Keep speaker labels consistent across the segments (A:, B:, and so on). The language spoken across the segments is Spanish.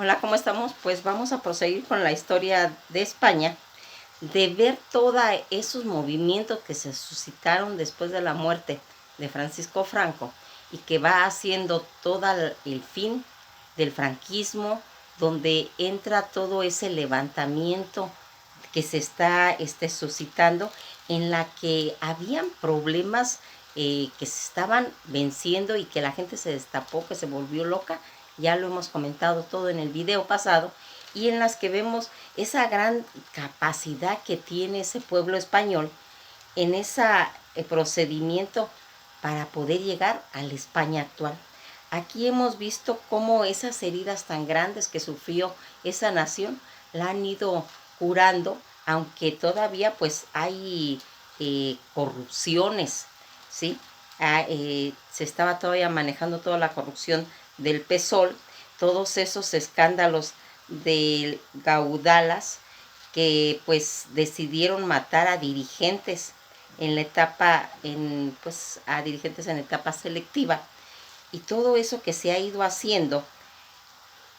A: Hola, ¿cómo estamos? Pues vamos a proseguir con la historia de España, de ver todos esos movimientos que se suscitaron después de la muerte de Francisco Franco y que va haciendo todo el fin del franquismo, donde entra todo ese levantamiento que se está suscitando, en la que habían problemas que se estaban venciendo y que la gente se destapó, que se volvió loca. Ya lo hemos comentado todo en el video pasado, y en las que vemos esa gran capacidad que tiene ese pueblo español en ese procedimiento para poder llegar a la España actual. Aquí hemos visto cómo esas heridas tan grandes que sufrió esa nación la han ido curando, aunque todavía pues hay corrupciones, ¿sí? Se estaba todavía manejando toda la corrupción del PSOL, todos esos escándalos de Gaudalas que pues decidieron matar a dirigentes en la etapa, pues a dirigentes en etapa selectiva, y todo eso que se ha ido haciendo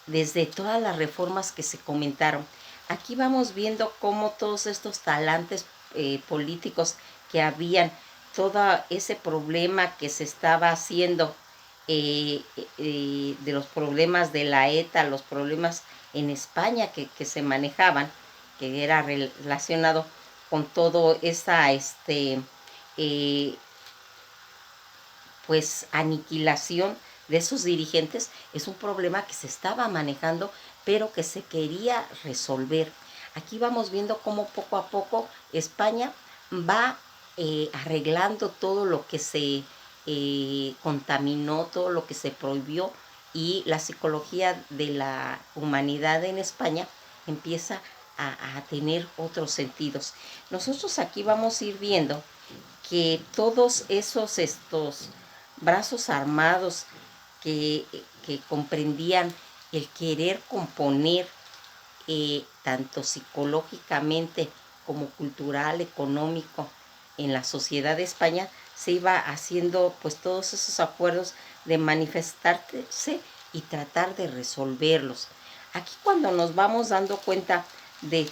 A: desde todas las reformas que se comentaron. Aquí vamos viendo cómo todos estos talantes políticos que habían, todo ese problema que se estaba haciendo, de los problemas de la ETA, los problemas en España que se manejaban, que era relacionado con todo esa eh, pues aniquilación de esos dirigentes, es un problema que se estaba manejando, pero que se quería resolver. Aquí vamos viendo cómo poco a poco España va arreglando todo lo que se contaminó, todo lo que se prohibió, y la psicología de la humanidad en España empieza a tener otros sentidos. Nosotros aquí vamos a ir viendo que todos estos brazos armados que, que comprendían el querer componer, tanto psicológicamente como cultural, económico, en la sociedad de España, se iba haciendo pues todos esos acuerdos de manifestarse y tratar de resolverlos. Aquí cuando nos vamos dando cuenta de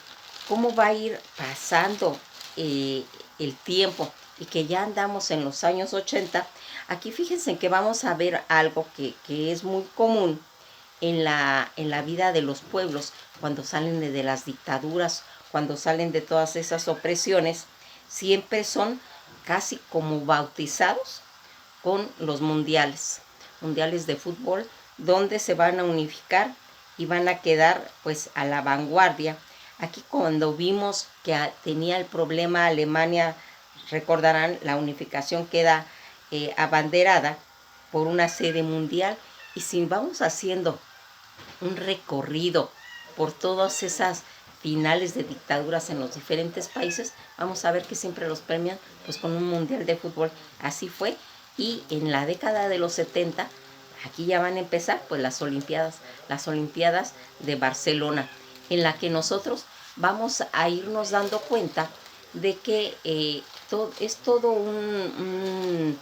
A: cómo va a ir pasando el tiempo y que ya andamos en los años 80, aquí fíjense que vamos a ver algo que es muy común en la vida de los pueblos, cuando salen de las dictaduras, cuando salen de todas esas opresiones, siempre son casi como bautizados con los mundiales de fútbol, donde se van a unificar y van a quedar pues a la vanguardia. Aquí cuando vimos que tenía el problema Alemania, recordarán, la unificación queda abanderada por una sede mundial, y si vamos haciendo un recorrido por todas esas finales de dictaduras en los diferentes países, vamos a ver que siempre los premian pues con un mundial de fútbol. Así fue, y en la década de los 70, aquí ya van a empezar pues las Olimpiadas de Barcelona, en la que nosotros vamos a irnos dando cuenta de que es todo un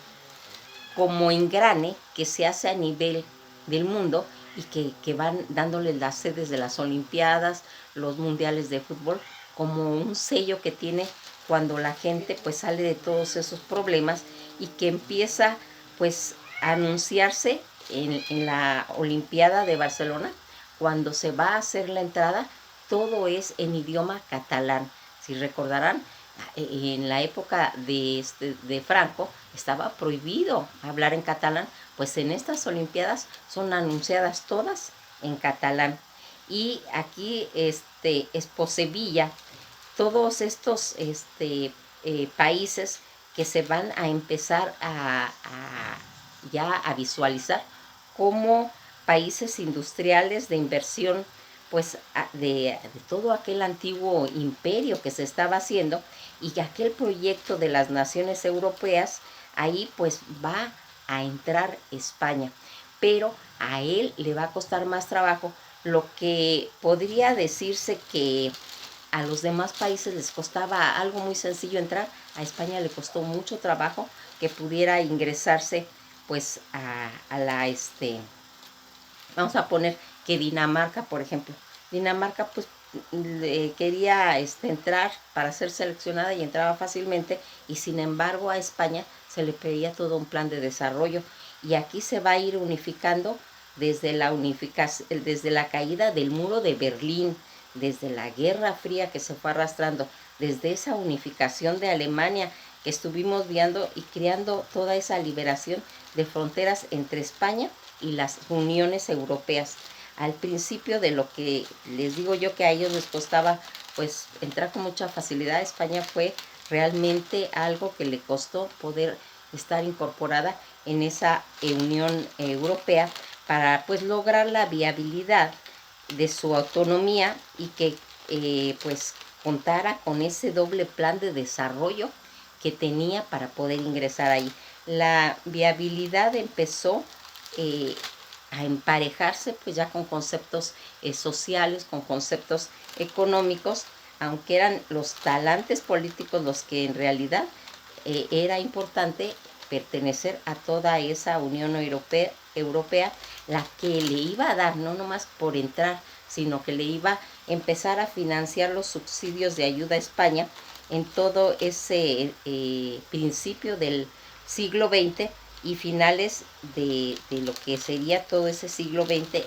A: como engrane que se hace a nivel del mundo, y que van dándoles las sedes de las Olimpiadas, los mundiales de fútbol, como un sello que tiene cuando la gente pues sale de todos esos problemas, y que empieza pues a anunciarse en la Olimpiada de Barcelona. Cuando se va a hacer la entrada, todo es en idioma catalán. Si recordarán, en la época de Franco estaba prohibido hablar en catalán, pues en estas Olimpiadas son anunciadas todas en catalán. Y aquí Esposevilla, todos estos países que se van a empezar ya a visualizar como países industriales de inversión, pues de todo aquel antiguo imperio que se estaba haciendo, y aquel proyecto de las naciones europeas. Ahí pues va a entrar España, pero a él le va a costar más trabajo. Lo que podría decirse que a los demás países les costaba algo muy sencillo entrar, a España le costó mucho trabajo que pudiera ingresarse pues a la vamos a poner que Dinamarca, por ejemplo. Dinamarca pues quería entrar para ser seleccionada y entraba fácilmente, y sin embargo a España se le pedía todo un plan de desarrollo, y aquí se va a ir unificando desde la caída del muro de Berlín, desde la Guerra Fría que se fue arrastrando, desde esa unificación de Alemania que estuvimos viendo y creando toda esa liberación de fronteras entre España y las uniones europeas. Al principio, de lo que les digo yo que a ellos les costaba pues entrar con mucha facilidad, España fue realmente algo que le costó poder estar incorporada en esa Unión Europea para pues lograr la viabilidad de su autonomía, y que pues contara con ese doble plan de desarrollo que tenía para poder ingresar ahí. La viabilidad empezó a emparejarse pues ya con conceptos sociales, con conceptos económicos, aunque eran los talantes políticos los que en realidad era importante pertenecer a toda esa Unión Europea, la que le iba a dar, no nomás por entrar, sino que le iba a empezar a financiar los subsidios de ayuda a España en todo ese principio del siglo XX y finales de lo que sería todo ese siglo XX,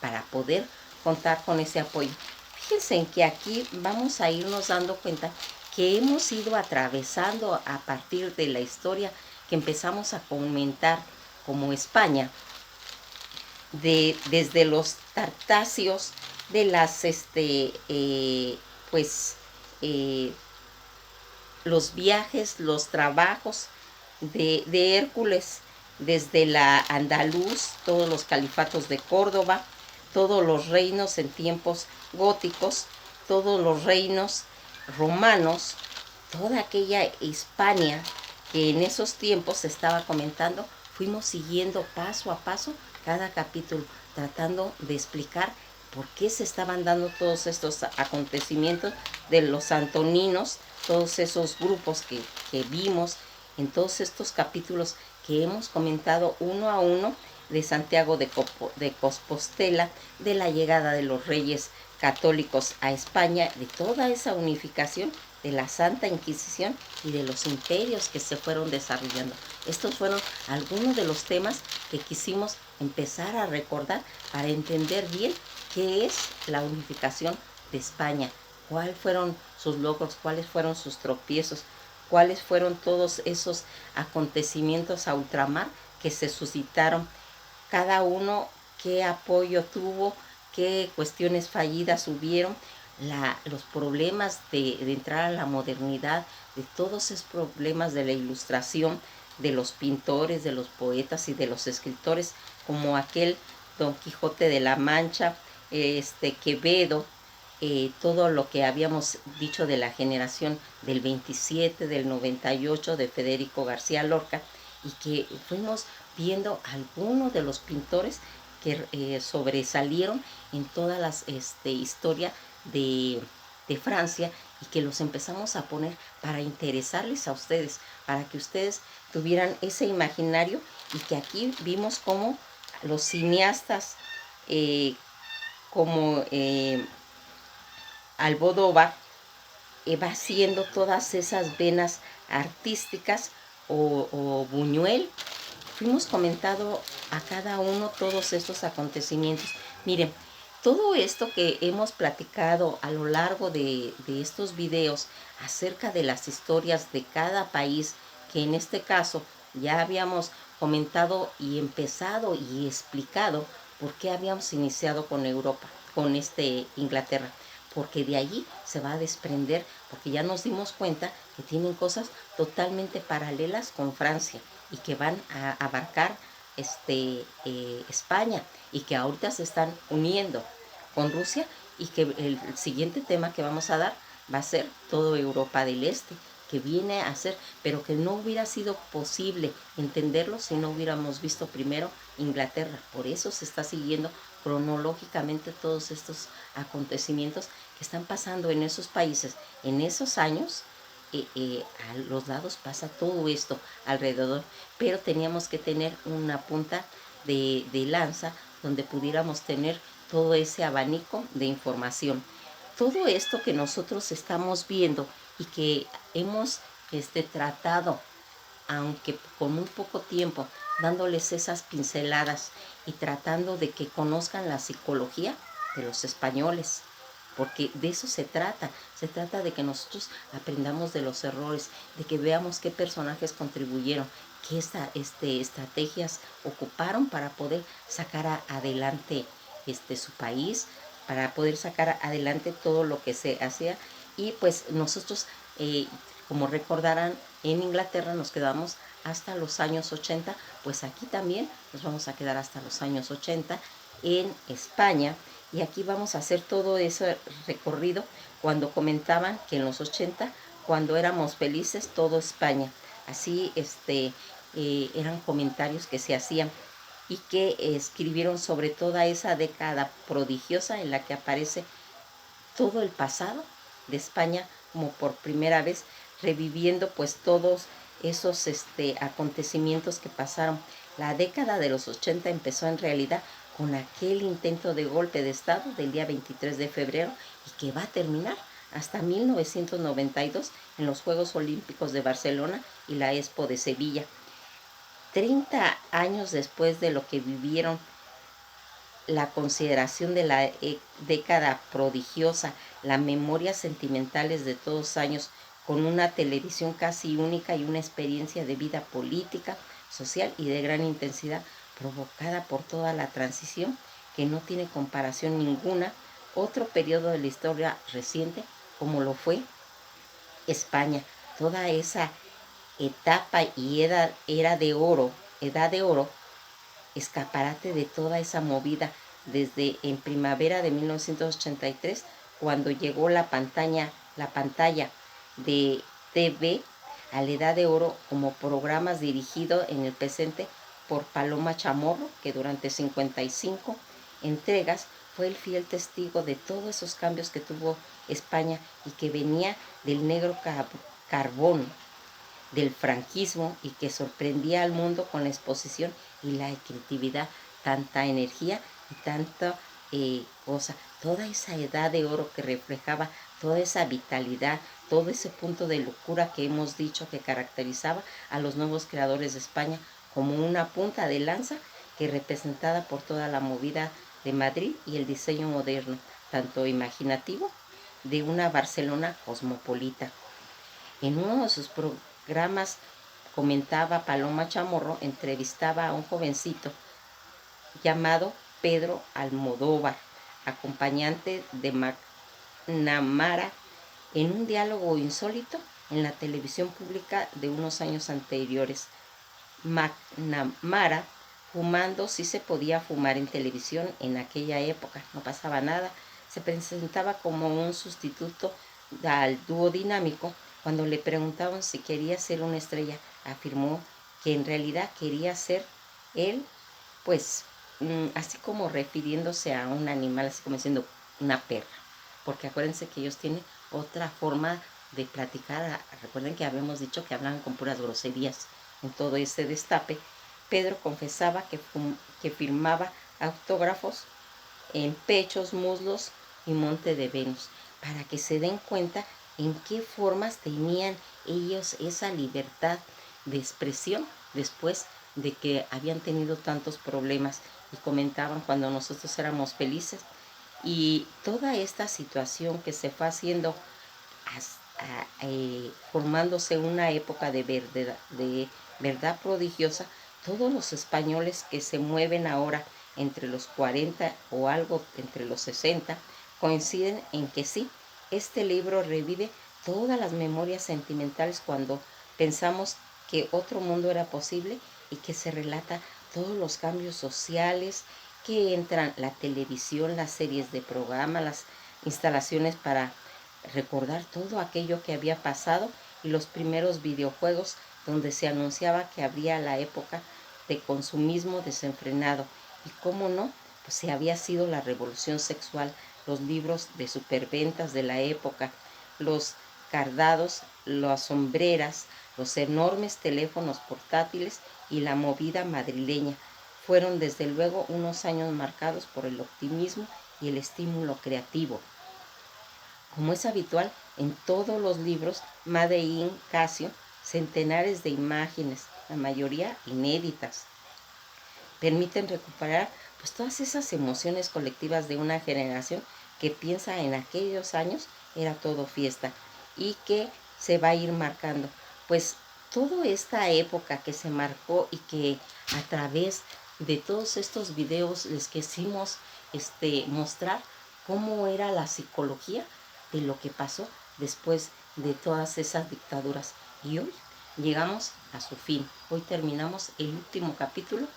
A: para poder contar con ese apoyo. Fíjense en que aquí vamos a irnos dando cuenta que hemos ido atravesando a partir de la historia que empezamos a comentar como España, desde los Tartasios, de las pues los viajes, los trabajos de Hércules, desde la Andaluz, todos los califatos de Córdoba, todos los reinos en tiempos góticos, todos los reinos romanos, toda aquella Hispania que en esos tiempos se estaba comentando. Fuimos siguiendo paso a paso cada capítulo, tratando de explicar por qué se estaban dando todos estos acontecimientos de los antoninos, todos esos grupos que vimos en todos estos capítulos que hemos comentado uno a uno, de Santiago de Compostela, de la llegada de los reyes católicos a España, de toda esa unificación de la Santa Inquisición y de los imperios que se fueron desarrollando. Estos fueron algunos de los temas que quisimos empezar a recordar para entender bien qué es la unificación de España, cuáles fueron sus logros, cuáles fueron sus tropiezos, cuáles fueron todos esos acontecimientos a ultramar que se suscitaron, cada uno qué apoyo tuvo, qué cuestiones fallidas hubieron, los problemas de entrar a la modernidad, de todos esos problemas de la ilustración, de los pintores, de los poetas y de los escritores, como aquel Don Quijote de la Mancha, Quevedo, todo lo que habíamos dicho de la generación del 27, del 98, de Federico García Lorca, y que fuimos viendo algunos de los pintores que sobresalieron en todas las historia de Francia, y que los empezamos a poner para interesarles a ustedes, para que ustedes tuvieran ese imaginario, y que aquí vimos cómo los cineastas como Almodóvar va haciendo todas esas venas artísticas, o Buñuel. Fuimos comentando a cada uno todos estos acontecimientos. Miren, todo esto que hemos platicado a lo largo de estos videos acerca de las historias de cada país, que en este caso ya habíamos comentado y empezado y explicado por qué habíamos iniciado con Europa, con Inglaterra, porque de allí se va a desprender, porque ya nos dimos cuenta que tienen cosas totalmente paralelas con Francia, y que van a abarcar España, y que ahorita se están uniendo con Rusia, y que el siguiente tema que vamos a dar va a ser todo Europa del Este, que viene a ser, pero que no hubiera sido posible entenderlo si no hubiéramos visto primero Inglaterra. Por eso se está siguiendo cronológicamente todos estos acontecimientos que están pasando en esos países, en esos años. A los lados pasa todo esto alrededor, pero teníamos que tener una punta de lanza donde pudiéramos tener todo ese abanico de información. Todo esto que nosotros estamos viendo y que hemos tratado, aunque con muy poco tiempo, dándoles esas pinceladas y tratando de que conozcan la psicología de los españoles, porque de eso se trata de que nosotros aprendamos de los errores, de que veamos qué personajes contribuyeron, qué estrategias ocuparon para poder sacar adelante su país, para poder sacar adelante todo lo que se hacía. Y pues nosotros, como recordarán, en Inglaterra nos quedamos hasta los años 80, pues aquí también nos vamos a quedar hasta los años 80 en España. Y aquí vamos a hacer todo ese recorrido cuando comentaban que en los 80, cuando éramos felices, todo España. Así eran comentarios que se hacían y que escribieron sobre toda esa década prodigiosa en la que aparece todo el pasado de España como por primera vez, reviviendo pues todos esos acontecimientos que pasaron. La década de los 80 empezó en realidad con aquel intento de golpe de Estado del día 23 de febrero y que va a terminar hasta 1992 en los Juegos Olímpicos de Barcelona y la Expo de Sevilla. 30 años después de lo que vivieron, la consideración de la década prodigiosa, las memorias sentimentales de todos años, con una televisión casi única y una experiencia de vida política, social y de gran intensidad, provocada por toda la transición, que no tiene comparación ninguna, otro periodo de la historia reciente, como lo fue España. Toda esa etapa y edad de oro, escaparate de toda esa movida desde en primavera de 1983, cuando llegó la pantalla de TV a la edad de oro como programas dirigidos en el presente por Paloma Chamorro, que durante 55 entregas fue el fiel testigo de todos esos cambios que tuvo España y que venía del negro carbón del franquismo y que sorprendía al mundo con la exposición y la creatividad, tanta energía y tanta cosa, toda esa edad de oro que reflejaba toda esa vitalidad, todo ese punto de locura que hemos dicho que caracterizaba a los nuevos creadores de España como una punta de lanza que representada por toda la movida de Madrid y el diseño moderno, tanto imaginativo, de una Barcelona cosmopolita. En uno de sus programas comentaba Paloma Chamorro, entrevistaba a un jovencito llamado Pedro Almodóvar, acompañante de McNamara, en un diálogo insólito en la televisión pública de unos años anteriores. McNamara, fumando, sí se podía fumar en televisión en aquella época, no pasaba nada, se presentaba como un sustituto al dúo dinámico. Cuando le preguntaban si quería ser una estrella, afirmó que en realidad quería ser él, pues así como refiriéndose a un animal, así como diciendo una perra, porque acuérdense que ellos tienen otra forma de platicar. Recuerden que habíamos dicho que hablaban con puras groserías. En todo ese destape, Pedro confesaba que firmaba autógrafos en pechos, muslos y monte de Venus, para que se den cuenta en qué formas tenían ellos esa libertad de expresión después de que habían tenido tantos problemas, y comentaban cuando nosotros éramos felices. Y toda esta situación que se fue haciendo formándose una época de verdad prodigiosa, todos los españoles que se mueven ahora entre los 40 o algo entre los 60, coinciden en que sí, este libro revive todas las memorias sentimentales cuando pensamos que otro mundo era posible, y que se relata todos los cambios sociales que entran, la televisión, las series de programa, las instalaciones para recordar todo aquello que había pasado, y los primeros videojuegos donde se anunciaba que habría la época de consumismo desenfrenado. Y cómo no, pues si había sido la revolución sexual, los libros de superventas de la época, los cardados, las sombreras, los enormes teléfonos portátiles y la movida madrileña. fueron desde luego unos años marcados por el optimismo y el estímulo creativo. Como es habitual en todos los libros, Madein Casio, centenares de imágenes, la mayoría inéditas, permiten recuperar pues todas esas emociones colectivas de una generación que piensa en aquellos años era todo fiesta y que se va a ir marcando. Pues toda esta época que se marcó y que a través de todos estos videos les quisimos mostrar cómo era la psicología de lo que pasó después de todas esas dictaduras. Y hoy llegamos a su fin. Hoy terminamos el último capítulo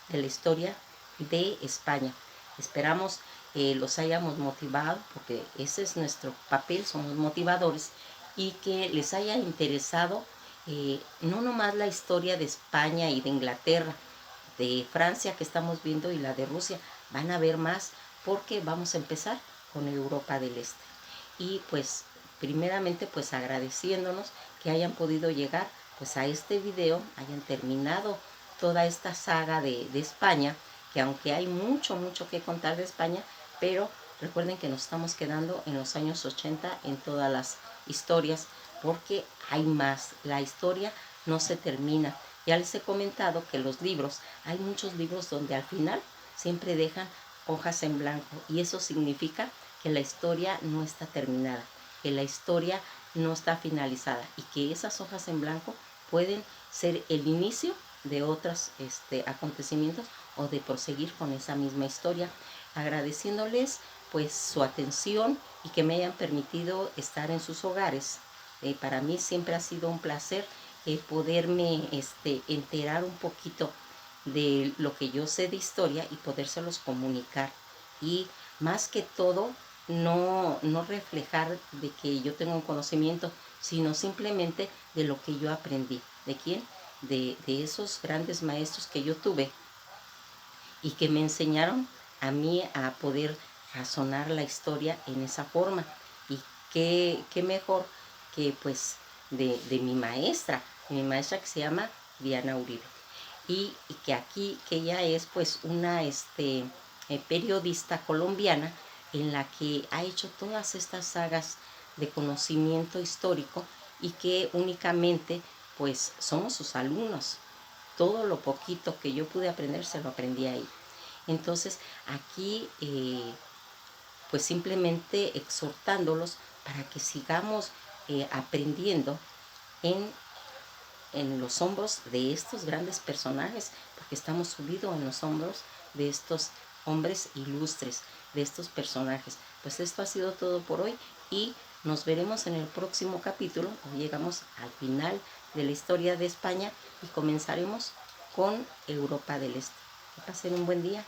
A: de la historia de España. Esperamos los hayamos motivado, porque ese es nuestro papel, somos motivadores, y que les haya interesado no nomás la historia de España y de Inglaterra, de Francia que estamos viendo y la de Rusia, van a ver más porque vamos a empezar con Europa del Este. Y pues primeramente pues agradeciéndonos que hayan podido llegar pues a este video, hayan terminado toda esta saga de España, que aunque hay mucho que contar de España, pero recuerden que nos estamos quedando en los años 80 en todas las historias, porque hay más, la historia no se termina. Ya les he comentado que los libros, hay muchos libros donde al final siempre dejan hojas en blanco, y eso significa que la historia no está terminada, que la historia no está finalizada, y que esas hojas en blanco pueden ser el inicio de otros acontecimientos o de proseguir con esa misma historia. Agradeciéndoles pues su atención y que me hayan permitido estar en sus hogares. Para mí siempre ha sido un placer poderme enterar un poquito de lo que yo sé de historia y podérselos comunicar. Y más que todo, no reflejar de que yo tengo un conocimiento, sino simplemente de lo que yo aprendí. ¿De quién? De esos grandes maestros que yo tuve y que me enseñaron a mí a poder razonar la historia en esa forma. Y qué mejor que pues de mi maestra que se llama Diana Uribe. Y que aquí, que ella es pues una periodista colombiana en la que ha hecho todas estas sagas de conocimiento histórico, y que únicamente pues somos sus alumnos. Todo lo poquito que yo pude aprender se lo aprendí ahí. Entonces aquí pues simplemente exhortándolos para que sigamos aprendiendo en, en los hombros de estos grandes personajes, porque estamos subidos en los hombros de estos hombres ilustres, de estos personajes. Pues esto ha sido todo por hoy, y nos veremos en el próximo capítulo. Hoy llegamos al final de la historia de España y comenzaremos con Europa del Este. Que pasen un buen día.